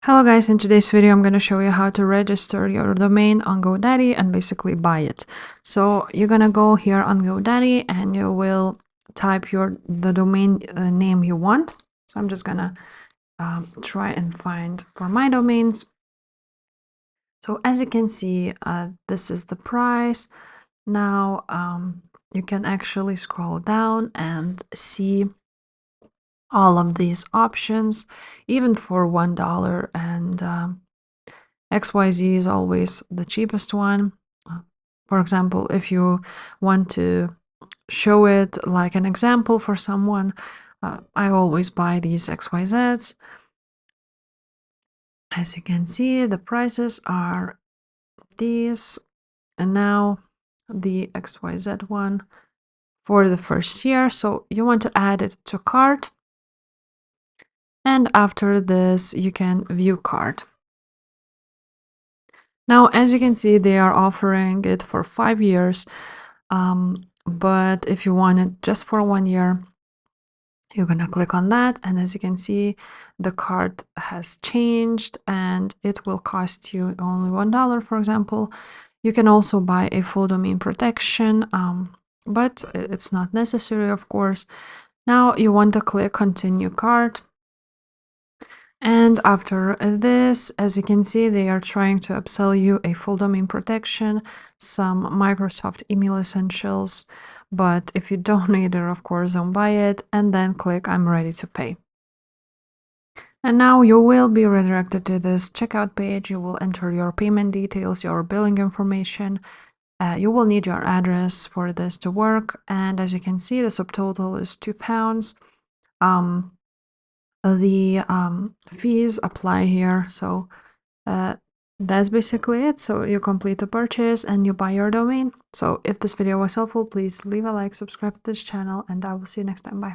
Hello guys, in today's video I'm going to show you how to register your domain on GoDaddy and basically buy it. So you're going to go here on GoDaddy and you will type the domain name you want. So I'm just going to try and find for my domains. So as you can see, this is the price. Now you can actually scroll down and see all of these options, even for $1, and XYZ is always the cheapest one. For example, if you want to show it like an example for someone, I always buy these XYZs. As you can see, the prices are these, and now the XYZ one for the first year. So you want to add it to cart, and after this you can view cart. Now, as you can see, they are offering it for 5 years, but if you want it just for 1 year, you're gonna click on that, and as you can see, the cart has changed and it will cost you only $1, for example. You can also buy a full domain protection, but it's not necessary, of course. Now you want to click continue cart. And after this, as you can see, they are trying to upsell you a full domain protection, some Microsoft email essentials, but if you don't need it, of course, don't buy it, and then click I'm ready to pay. And now you will be redirected to this checkout page. You will enter your payment details, your billing information. You will need your address for this to work. And as you can see, the subtotal is £2. The fees apply here, so that's basically it. So you complete the purchase and you buy your domain. So if this video was helpful, please leave a like, subscribe to this channel, and I will see you next time. Bye.